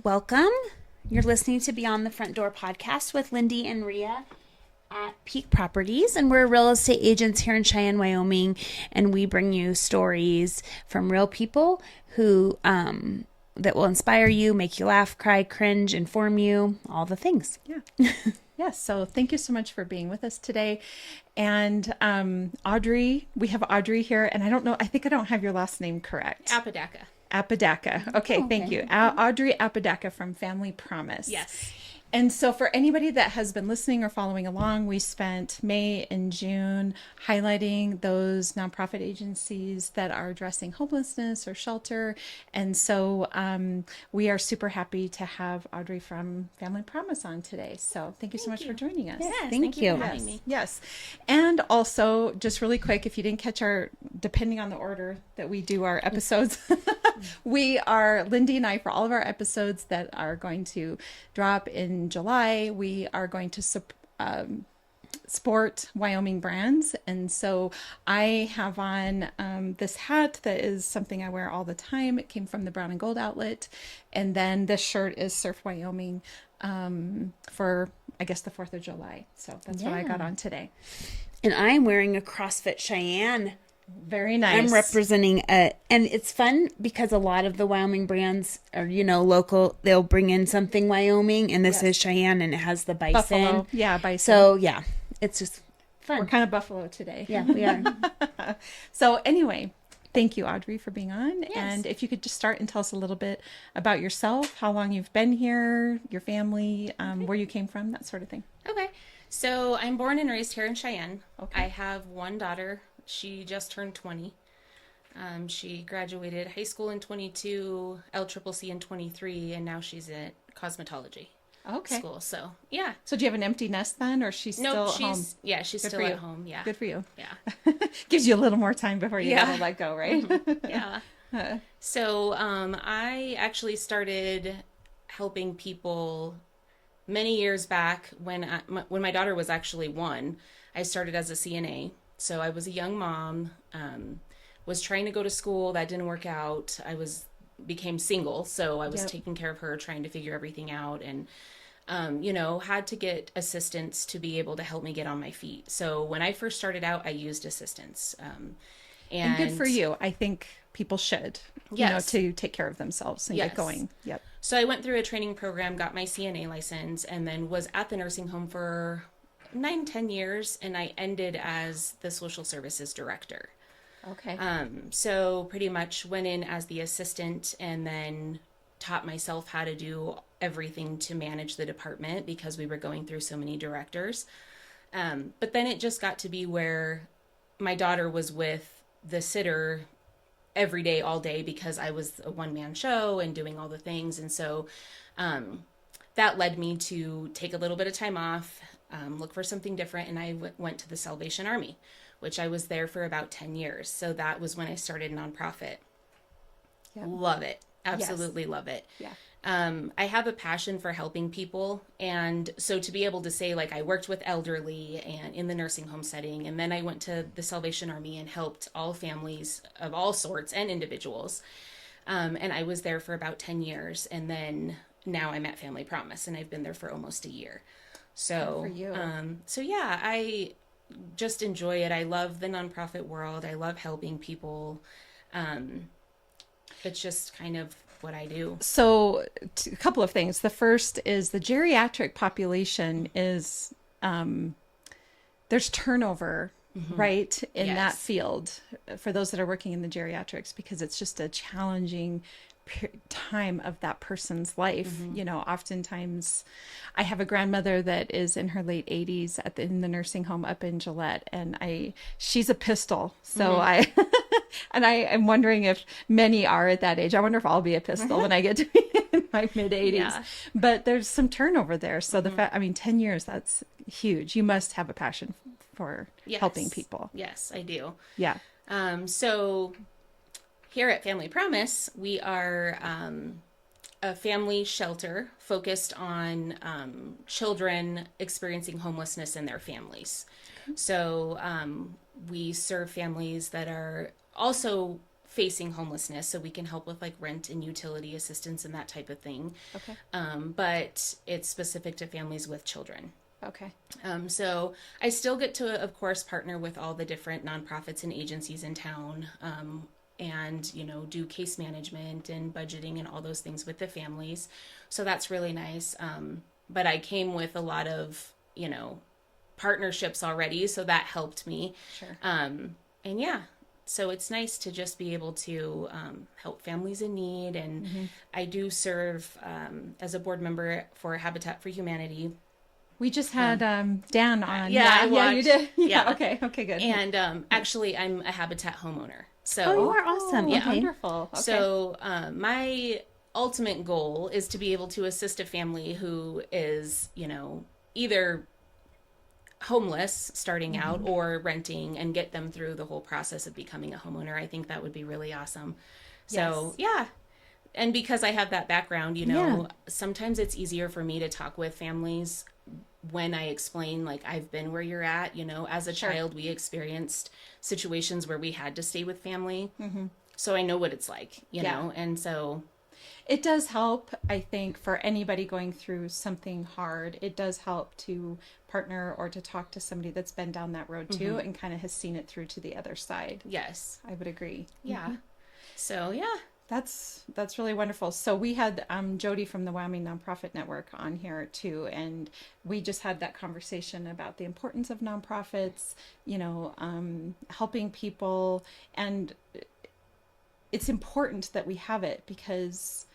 Welcome. You're listening to Beyond the Front Door podcast with Lindy and Rhea at Peak Properties, and we're real estate agents here in Cheyenne, Wyoming, and we bring you stories from real people who that will inspire you, make you laugh, cry, cringe, inform you, all the things. Yeah. Yes. So thank you so much for being with us today. And Audrey, we have Audrey here, and I think I don't have your last name correct. Apodaca. Apodaca. Okay, Oh, thank okay. you. Audrey Apodaca from Family Promise. Yes. And so for anybody that has been listening or following along, we spent May and June highlighting those nonprofit agencies that are addressing homelessness or shelter. And so we are super happy to have Audrey from Family Promise on today. So thank you so much for joining us. Yes, Thank thank you. you for having me. Yes. And also, just really quick, if you didn't catch depending on the order that we do our episodes, Lindy and I, for all of our episodes that are going to drop in July, we are going to sport Wyoming brands. And so I have on this hat that is something I wear all the time. It came from the Brown and Gold outlet. And then this shirt is Surf Wyoming for, I guess, the 4th of July. So that's what I got on today. And I'm wearing a CrossFit Cheyenne. Very nice. I'm representing and it's fun because a lot of the Wyoming brands are, local. They'll bring in something Wyoming, and this is Cheyenne, and it has the bison. Buffalo. Yeah, bison. So yeah, it's just fun. We're kind of buffalo today. Yeah, we are. So anyway, thank you, Audrey, for being on. Yes. And if you could just start and tell us a little bit about yourself, how long you've been here, your family, where you came from, that sort of thing. Okay. So I'm born and raised here in Cheyenne. Okay. I have one daughter. She just turned 20. She graduated high school in 22, LCCC in 23, and now she's at cosmetology school. So, yeah. So do you have an empty nest then, or she's still at home? Yeah, she's Good still for at you. home. Yeah. Good for you. Yeah. Gives you a little more time before you Yeah. gotta let go, right? Yeah. So, I actually started helping people many years back when my daughter was actually 1. I started as a CNA. So I was a young mom, was trying to go to school. That didn't work out. Became single. So I was taking care of her, trying to figure everything out, and, had to get assistance to be able to help me get on my feet. So when I first started out, I used assistance. And good for you. I think people should, to take care of themselves and get going. Yep. So I went through a training program, got my CNA license, and then was at the nursing home for 9-10 years, and I ended as the social services director. Okay. So pretty much went in as the assistant and then taught myself how to do everything to manage the department because we were going through so many directors. But then it just got to be where my daughter was with the sitter every day, all day, because I was a one-man show and doing all the things. And so that led me to take a little bit of time off, look for something different, and I went to the Salvation Army, which I was there for about 10 years. So that was when I started nonprofit. Yep. Love it. Absolutely love it. Yeah. I have a passion for helping people. And so to be able to say, like, I worked with elderly and in the nursing home setting, and then I went to the Salvation Army and helped all families of all sorts and individuals. And I was there for about 10 years. And then now I'm at Family Promise, and I've been there for almost a year. So, good for you. So yeah, I just enjoy it. I love the nonprofit world. I love helping people. It's just kind of what I do. So a couple of things. The first is the geriatric population is, there's turnover, right, in that field for those that are working in the geriatrics, because it's just a challenging time of that person's life. Oftentimes I have a grandmother that is in her late 80s in the nursing home up in Gillette, and she's a pistol. So I am wondering if many are at that age. I wonder if I'll be a pistol when I get to be in my mid 80s. Yeah. But there's some turnover there. So 10 years, that's huge. You must have a passion for helping people. Yes, I do. Yeah. So here at Family Promise, we are a family shelter focused on children experiencing homelessness and their families. So we serve families that are also facing homelessness, so we can help with like rent and utility assistance and that type of thing. Okay. But it's specific to families with children. Okay. So I still get to, of course, partner with all the different nonprofits and agencies in town, and, you know, do case management and budgeting and all those things with the families. So that's really nice. But I came with a lot of, you know, partnerships already, so that helped me. Sure. And yeah, so it's nice to just be able to help families in need. And I do serve as a board member for Habitat for Humanity. We just had Dan on. Yeah, yeah, you did. Yeah. Okay, good. And actually, I'm a Habitat homeowner. So Oh, you are awesome. Yeah, Okay. wonderful. Okay. So my ultimate goal is to be able to assist a family who is, you know, either homeless starting out or renting, and get them through the whole process of becoming a homeowner. I think that would be really awesome. So yeah. And because I have that background, you know, sometimes it's easier for me to talk with families when I explain, like, I've been where you're at. You know, as a child, we experienced situations where we had to stay with family. So I know what it's like, you know, and so it does help, I think, for anybody going through something hard. It does help to partner or to talk to somebody that's been down that road too and kind of has seen it through to the other side. yes. I would agree. Yeah. So yeah. That's really wonderful. So we had Jody from the Wyoming Nonprofit Network on here too, and we just had that conversation about the importance of nonprofits, you know, helping people, and it's important that we have it because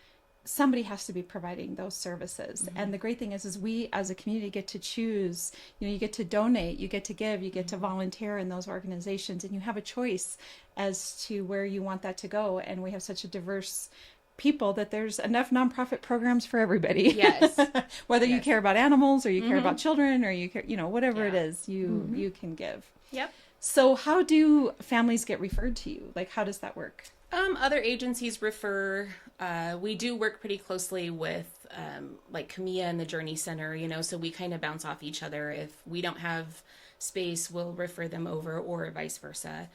somebody has to be providing those services. And the great thing is we as a community get to choose, you know, you get to donate, you get to give, you get to volunteer in those organizations, and you have a choice as to where you want that to go. And we have such a diverse people that there's enough nonprofit programs for everybody. Yes. Whether you care about animals or you care about children or you care, you know, whatever it is, you can give. Yep. So how do families get referred to you? Like, how does that work? Other agencies refer. We do work pretty closely with like Camilla and the Journey Center, you know, so we kind of bounce off each other. If we don't have space, we'll refer them over, or vice versa.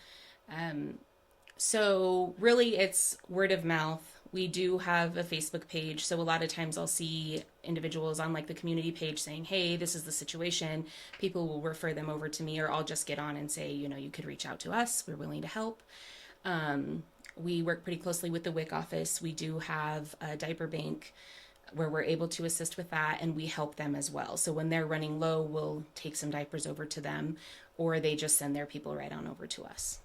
So really it's word of mouth. We do have a Facebook page, so a lot of times I'll see individuals on like the community page saying, hey, this is the situation. People will refer them over to me, or I'll just get on and say, you know, you could reach out to us. We're willing to help. We work pretty closely with the WIC office. We do have a diaper bank where we're able to assist with that, and we help them as well. So when they're running low, we'll take some diapers over to them, or they just send their people right on over to us.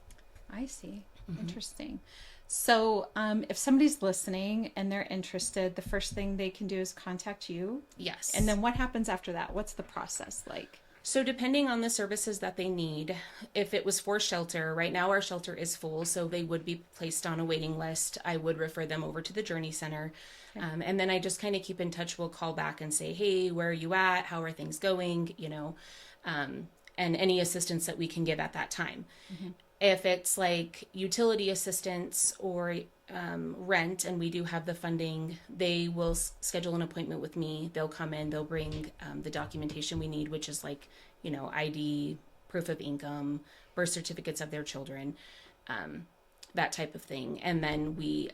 I see. Interesting. So if somebody's listening and they're interested, the first thing they can do is contact you. Yes. And then what happens after that? What's the process like? So depending on the services that they need, if it was for shelter, right now our shelter is full, so they would be placed on a waiting list. I would refer them over to the Journey Center. Okay. And then I just kind of keep in touch. We'll call back and say, hey, where are you at? How are things going? You know, and any assistance that we can give at that time. If it's like utility assistance or rent, and we do have the funding, they will schedule an appointment with me. They'll come in, they'll bring the documentation we need, which is like, you know, ID, proof of income, birth certificates of their children, that type of thing. And then we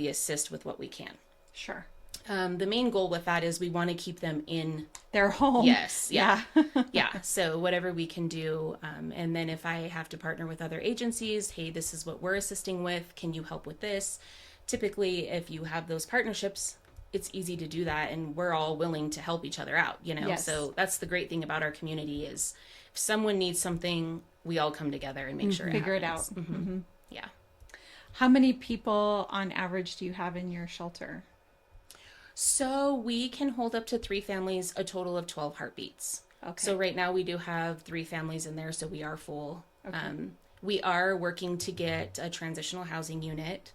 assist with what we can. Sure. The main goal with that is we want to keep them in their home. Yes. Yeah. Yeah. So whatever we can do. And then if I have to partner with other agencies, hey, this is what we're assisting with. Can you help with this? Typically, if you have those partnerships, it's easy to do that. And we're all willing to help each other out, you know? Yes. So that's the great thing about our community is if someone needs something, we all come together and make sure Figure it out. happens. Yeah. How many people on average do you have in your shelter? So we can hold up to 3 families, a total of 12 heartbeats. Okay. So right now we do have 3 families in there, so we are full. Okay. We are working to get a transitional housing unit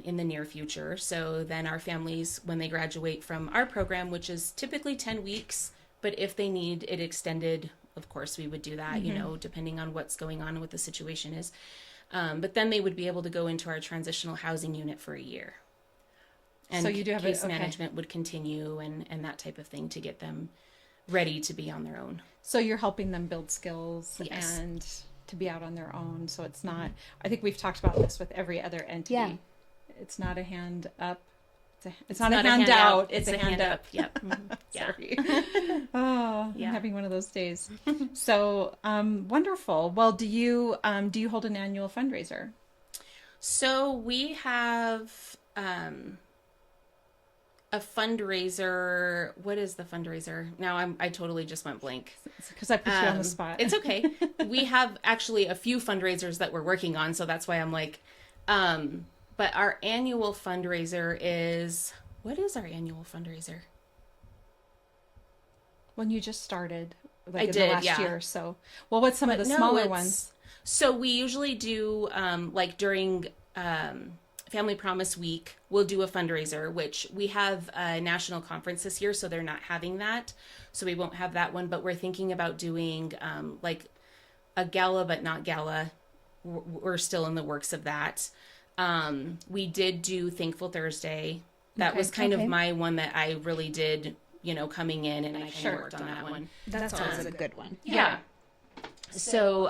in the near future. So then our families, when they graduate from our program, which is typically 10 weeks, but if they need it extended, of course we would do that, you know, depending on what's going on and what the situation is. But then they would be able to go into our transitional housing unit for a year. And so you do have case management would continue and that type of thing to get them ready to be on their own. So you're helping them build skills Yes. and to be out on their own. So it's not, I think we've talked about this with every other entity. Yeah. It's not a hand up. It's not a handout. It's a hand up. Yep. Yeah. Sorry. Oh, Yeah. I'm having one of those days. So, wonderful. Well, do you hold an annual fundraiser? So we have a fundraiser. What is the fundraiser? Now I totally just went blank. Because I put you on the spot. It's okay. We have actually a few fundraisers that we're working on, so that's why I'm like, but our annual fundraiser is, what is our annual fundraiser? When you just started, like I in did, the last yeah. year or so. Well, what's some of the smaller ones? So we usually do, like during Family Promise Week, we'll do a fundraiser, which we have a national conference this year, so they're not having that. So we won't have that one, but we're thinking about doing like a gala, but not gala. We're still in the works of that. We did do Thankful Thursday. That was kind of my one that I really did, coming in, and I kind of worked on that one. That's always a good one. Yeah. So,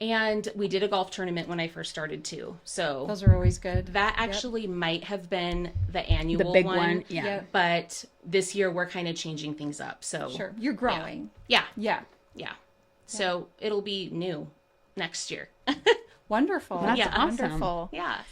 and we did a golf tournament when I first started too. So Those are always good. that actually might have been the annual The big one. Yeah. Yep. But this year we're kind of changing things up. So Sure. You're growing. yeah. Yeah. So it'll be new next year. Wonderful. That's awesome. Wonderful. Yeah.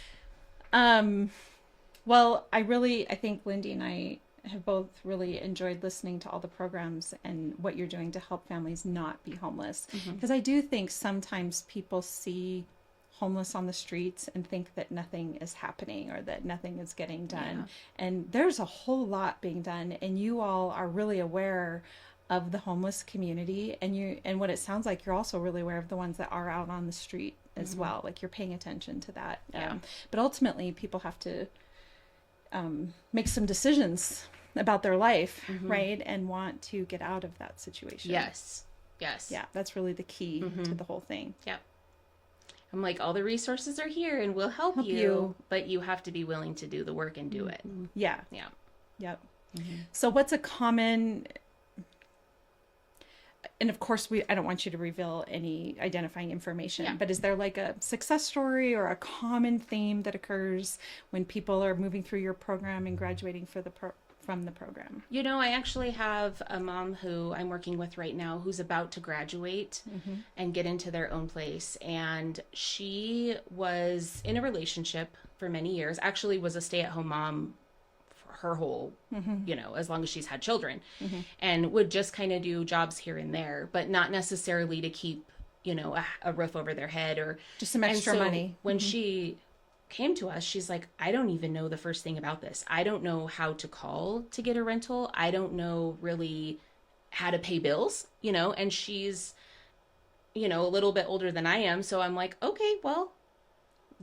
Well, I think Lindy and I have both really enjoyed listening to all the programs and what you're doing to help families not be homeless. Because I do think sometimes people see homeless on the streets and think that nothing is happening or that nothing is getting done. And there's a whole lot being done, and you all are really aware of the homeless community, and what it sounds like you're also really aware of the ones that are out on the street as well. Like you're paying attention to that. But ultimately people have to make some decisions about their life, right? And want to get out of that situation. Yes. Yeah, that's really the key to the whole thing. Yep. I'm like, all the resources are here and we'll help you, but you have to be willing to do the work and do it. Yeah. Yeah. Yep. So what's a common, and of course I don't want you to reveal any identifying information, but is there like a success story or a common theme that occurs when people are moving through your program and graduating from the program? I actually have a mom who I'm working with right now who's about to graduate and get into their own place. And she was in a relationship for many years, actually was a stay-at-home mom for her whole, as long as she's had children, and would just kind of do jobs here and there, but not necessarily to keep, a roof over their head or just some extra money. When she came to us, she's like, I don't even know the first thing about this. I don't know how to call to get a rental. I don't know really how to pay bills, and she's, a little bit older than I am. So I'm like, okay, well,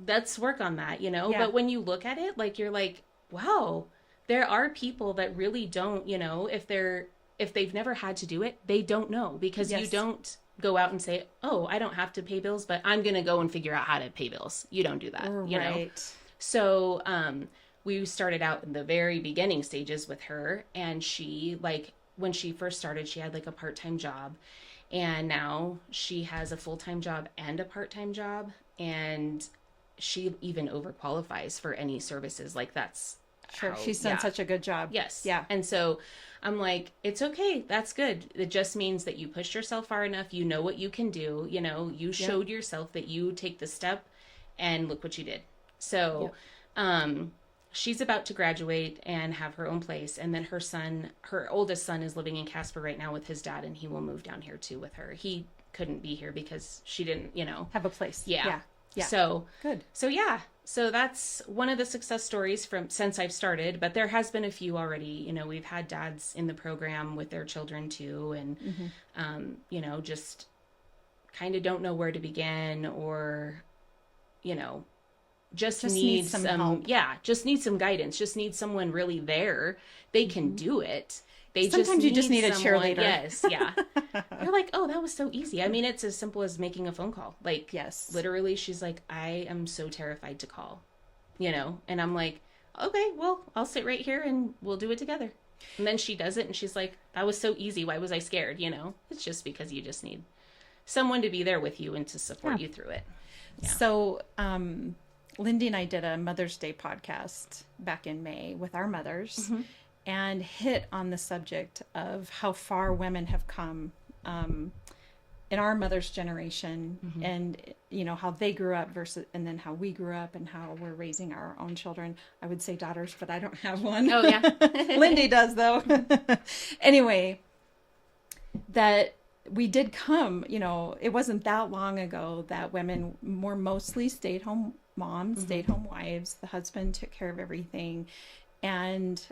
let's work on that, but when you look at it, like, you're like, wow, there are people that really don't, if they've never had to do it, they don't know, because you don't go out and say, oh, I don't have to pay bills, but I'm going to go and figure out how to pay bills. You don't do that, Right. So, we started out in the very beginning stages with her, and she, like, when she first started, she had like a part-time job, and now she has a full-time job and a part-time job, and she even overqualifies for any services. Like, that's Sure. She's done such a good job. Yes. Yeah. And so I'm like, it's okay. That's good. It just means that you pushed yourself far enough. You know what you can do. You showed yourself that you take the step, and look what you did. So, she's about to graduate and have her own place. And then her oldest son is living in Casper right now with his dad, and he will move down here too with her. He couldn't be here because she didn't, have a place. Yeah. So good. So that's one of the success stories since I've started, but there has been a few already. We've had dads in the program with their children too, and just kind of don't know where to begin, or just need some help. Just need some guidance, just need someone really there. They can do it. Sometimes you just need a cheerleader. Yes, yeah. You're like, oh, that was so easy. I mean, it's as simple as making a phone call. Like, yes, literally, she's like, I am so terrified to call, and I'm like, okay, well, I'll sit right here and we'll do it together. And then she does it, and she's like, that was so easy. Why was I scared? It's just because you just need someone to be there with you and to support you through it. Yeah. So, Lindy and I did a Mother's Day podcast back in May with our mothers and hit on the subject of how far women have come in our mother's generation and, you know, how they grew up versus, and then how we grew up and how we're raising our own children. I would say daughters, but I don't have one. Oh, yeah. Lindy does, though. Anyway, that we did come, you know, it wasn't that long ago that women were mostly stay-at-home moms, stay-at-home wives. The husband took care of everything. And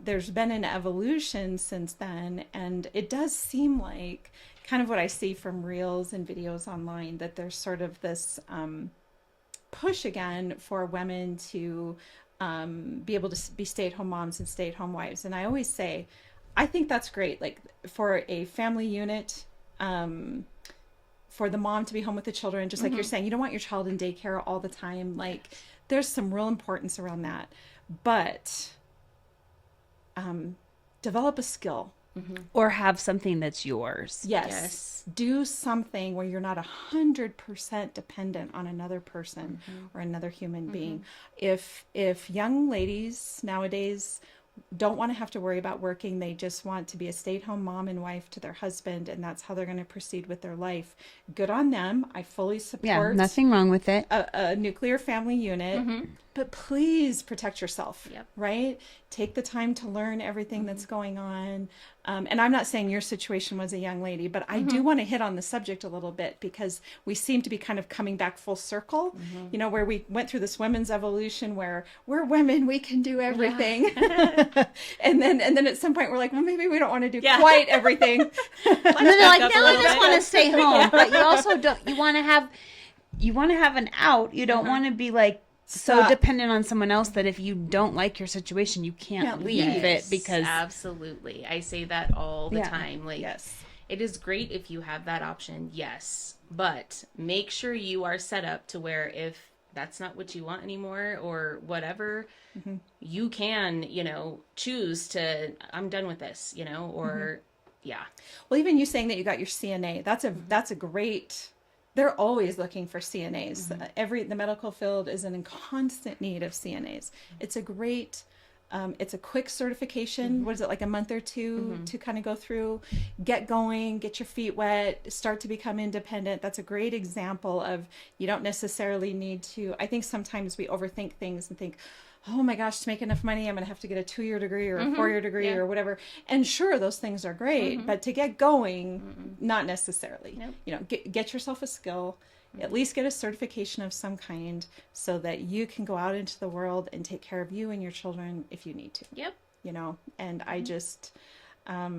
there's been an evolution since then. And it does seem like kind of what I see from reels and videos online, that there's sort of this push again for women to be able to be stay-at-home moms and stay-at-home wives. And I always say, I think that's great. Like for a family unit, for the mom to be home with the children, just like you're saying, you don't want your child in daycare all the time. Like there's some real importance around that, but develop a skill. Or have something that's yours. Yes. Do something where you're not 100% dependent on another person or another human being. If young ladies nowadays don't want to have to worry about working, they just want to be a stay-at-home mom and wife to their husband, and that's how they're going to proceed with their life. Good on them. I fully support Yeah, nothing wrong with it. a nuclear family unit, but please protect yourself, right? Take the time to learn everything that's going on. And I'm not saying your situation was a young lady, but I do want to hit on the subject a little bit because we seem to be kind of coming back full circle, you know, where we went through this women's evolution where we're women, we can do everything. and then at some point we're like, well, maybe we don't want to do quite everything. And then they're like, no, I just want to stay home. But you also don't, you want to have an out. You don't want to be like, so dependent on someone else that if you don't like your situation, you can't leave it because absolutely. I say that all the time. Like, it is great if you have that option. Yes. But make sure you are set up to where if that's not what you want anymore or whatever, you can, you know, choose to, I'm done with this, you know, or Well, even you saying that you got your CNA, that's a great, they're always looking for CNAs. The medical field is in constant need of CNAs. It's a great, it's a quick certification. What is it, like a month or two to kind of go through, get going, get your feet wet, start to become independent. That's a great example of, you don't necessarily need to, I think sometimes we overthink things and think, oh my gosh, to make enough money, I'm going to have to get a 2-year degree or a 4-year degree or whatever. And sure, those things are great, but to get going, not necessarily. You know, get yourself a skill, at least get a certification of some kind so that you can go out into the world and take care of you and your children if you need to. You know, and I just, I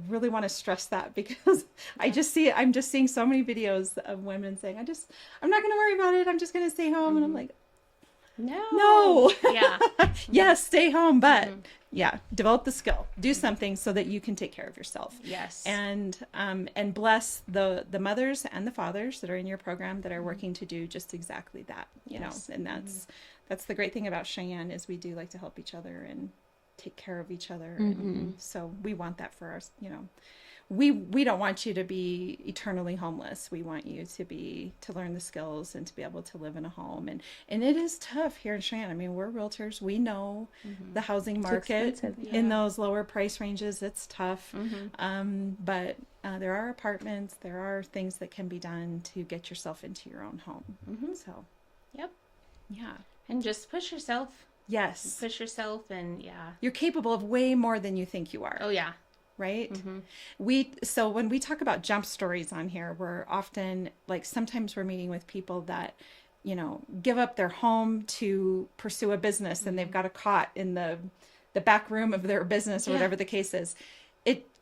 really want to stress that because I'm just seeing so many videos of women saying, I'm not going to worry about it. I'm just going to stay home. And I'm like, no. Yes, stay home, but develop the skill, do something so that you can take care of yourself. And bless the mothers and the fathers that are in your program that are working to do just exactly that, you know. And that's the great thing about Cheyenne is we do like to help each other and take care of each other. And so we want that for us, you know. We don't want you to be eternally homeless. We want you to learn the skills and to be able to live in a home. And it is tough here in Cheyenne. I mean, we're realtors. We know the housing market in those lower price ranges. It's tough. But there are apartments. There are things that can be done to get yourself into your own home. So, and just push yourself. Push yourself, and you're capable of way more than you think you are. Oh yeah. Right? So when we talk about jump stories on here, we're often like, sometimes we're meeting with people that, you know, give up their home to pursue a business and they've got a cot in the back room of their business or whatever the case is.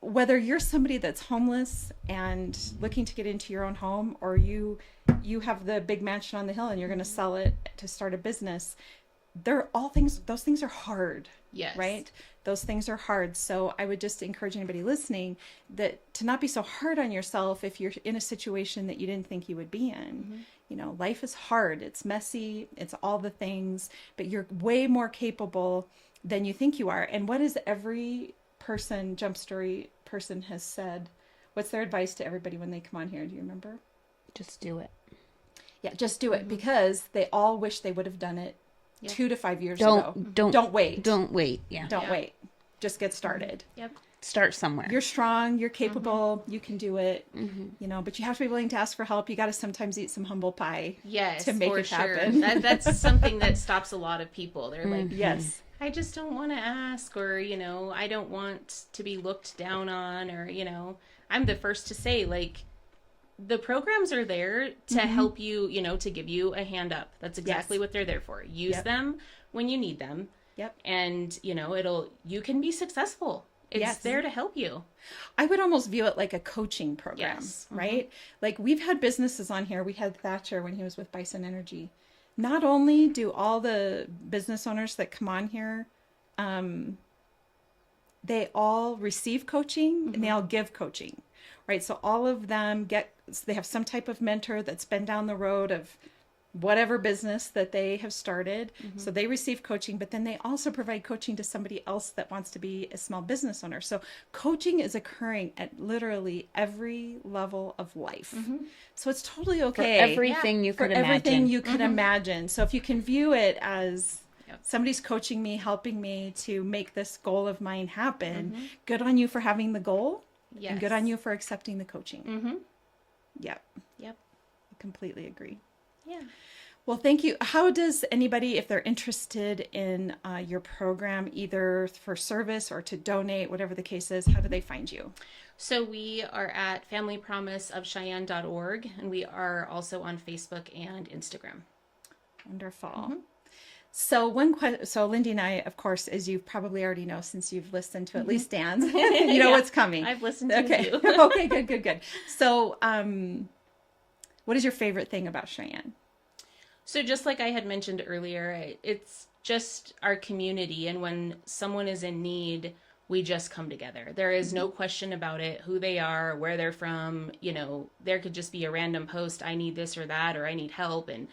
Whether you're somebody that's homeless and looking to get into your own home, or you have the big mansion on the hill and you're going to sell it to start a business, those things are hard. Right? Those things are hard. So I would just encourage anybody listening that to not be so hard on yourself if you're in a situation that you didn't think you would be in. You know, life is hard. It's messy. It's all the things, but you're way more capable than you think you are. And what is every jump story person has said? What's their advice to everybody when they come on here? Do you remember? Just do it. Yeah, just do it because they all wish they would have done it 2 to 5 years Don't ago. Don't wait. Don't wait. Yeah. Don't wait. Just get started. Yep. Start somewhere. You're strong. You're capable. You can do it. You know, but you have to be willing to ask for help. You got to sometimes eat some humble pie. Yes, to make for it sure. happen. That's something that stops a lot of people. They're like, Yes. I just don't want to ask, or, you know, I don't want to be looked down on, or, you know, I'm the first to say, like, the programs are there to help you, you know, to give you a hand up. That's exactly what they're there for. Use them when you need them. Yep. And, you know, you can be successful. It's there to help you. I would almost view it like a coaching program, right? Like we've had businesses on here. We had Thatcher when he was with Bison Energy. Not only do all the business owners that come on here, they all receive coaching and they all give coaching, right? So all of them they have some type of mentor that's been down the road of whatever business that they have started. So they receive coaching, but then they also provide coaching to somebody else that wants to be a small business owner. So coaching is occurring at literally every level of life. So it's totally okay. For everything you could imagine. Everything you could imagine. So if you can view it as somebody's coaching me, helping me to make this goal of mine happen, good on you for having the goal. Yes. And good on you for accepting the coaching. Yep. Yep. I completely agree. Yeah. Well, thank you. How does anybody, if they're interested in your program, either for service or to donate, whatever the case is, how do they find you? So we are at familypromiseofcheyenne.org, and we are also on Facebook and Instagram. Wonderful. So so Lindy and I, of course, as you probably already know, since you've listened to at least Dan's, you know what's coming. I've listened to Okay. you. Okay, good. So, what is your favorite thing about Cheyenne? So just like I had mentioned earlier, it's just our community. And when someone is in need, we just come together. There is no question about it, who they are, where they're from. You know, there could just be a random post, I need this or that, or I need help. And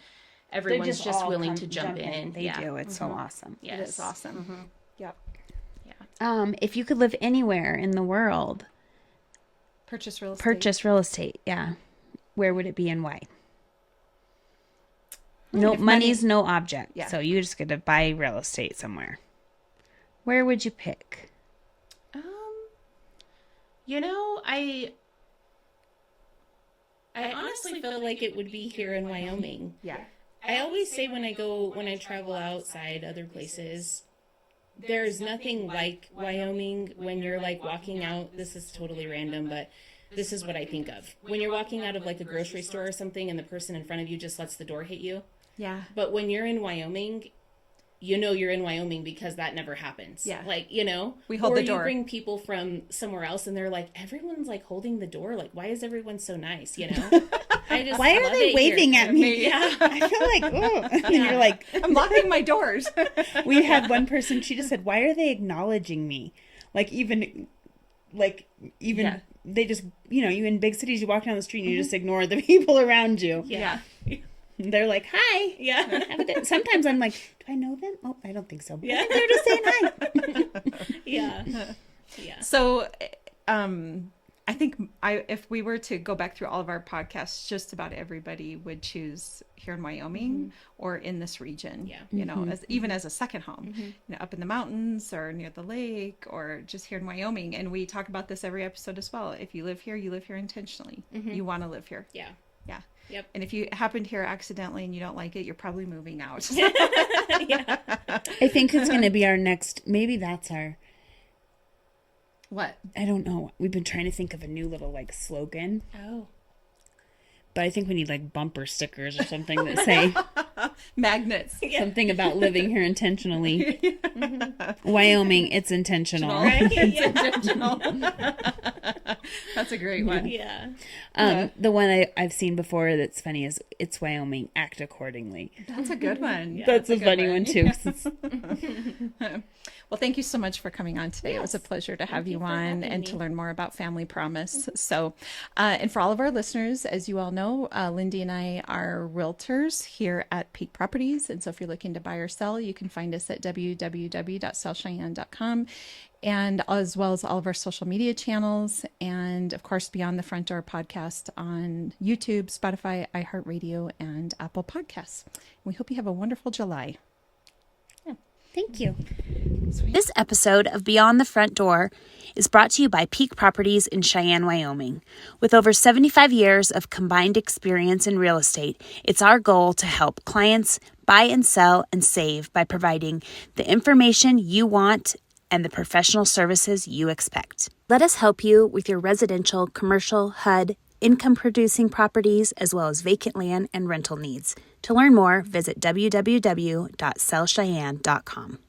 everyone's just willing to jump in. They do. It's so awesome. Yes. It is awesome. Yep. Yeah. If you could live anywhere in the world, Purchase real estate. Yeah. Where would it be and why? No, money's no object. Yeah. So you just got to buy real estate somewhere. Where would you pick? You know, I honestly feel like it would be here in Wyoming. Yeah. I always say when I travel outside other places, there's nothing like Wyoming when you're like walking out. This is totally random, but this is what I think of. When you're walking out of like a grocery store or something and the person in front of you just lets the door hit you. Yeah. But when you're in Wyoming, you know you're in Wyoming because that never happens. Yeah. Like, you know, we hold the door. Or you bring people from somewhere else and they're like, everyone's like holding the door. Like, why is everyone so nice? You know, why are they waving at me? Yeah. I feel like, oh, and you're like, I'm locking my doors. We had one person, she just said, why are they acknowledging me? Like, even they just, you know, you in big cities, you walk down the street and you just ignore the people around you. Yeah. They're like, hi. Yeah. Sometimes I'm like, do I know them? Oh, I don't think so. Yeah. I think they're just saying hi. Yeah. Yeah. So, I think if we were to go back through all of our podcasts, just about everybody would choose here in Wyoming or in this region. Yeah. You know, even as a second home, you know, up in the mountains or near the lake or just here in Wyoming. And we talk about this every episode as well. If you live here intentionally. You want to live here. Yeah. Yeah. Yep. And if you happened here accidentally and you don't like it, you're probably moving out. Yeah. I think it's going to be our next, maybe that's our, What? I don't know. We've been trying to think of a new little like slogan, Oh. but I think we need like bumper stickers or something that say Magnets. something about living here intentionally. Wyoming, it's intentional. Right? It's Yeah. intentional. That's a great one. Yeah. The one I've seen before that's funny is it's Wyoming, act accordingly. That's a good one. That's a funny one too. Well, thank you so much for coming on today. It was a pleasure to have you on and to learn more about Family Promise. So, and for all of our listeners, as you all know, Lindy and I are realtors here at Peak Properties. And so if you're looking to buy or sell, you can find us at www.sellcheyenne.com. and as well as all of our social media channels, and of course, Beyond the Front Door podcast on YouTube, Spotify, iHeartRadio, and Apple Podcasts. We hope you have a wonderful July. Thank you. This episode of Beyond the Front Door is brought to you by Peak Properties in Cheyenne, Wyoming. With over 75 years of combined experience in real estate, it's our goal to help clients buy and sell and save by providing the information you want and the professional services you expect. Let us help you with your residential, commercial, HUD, income-producing properties, as well as vacant land and rental needs. To learn more, visit www.sellcheyenne.com.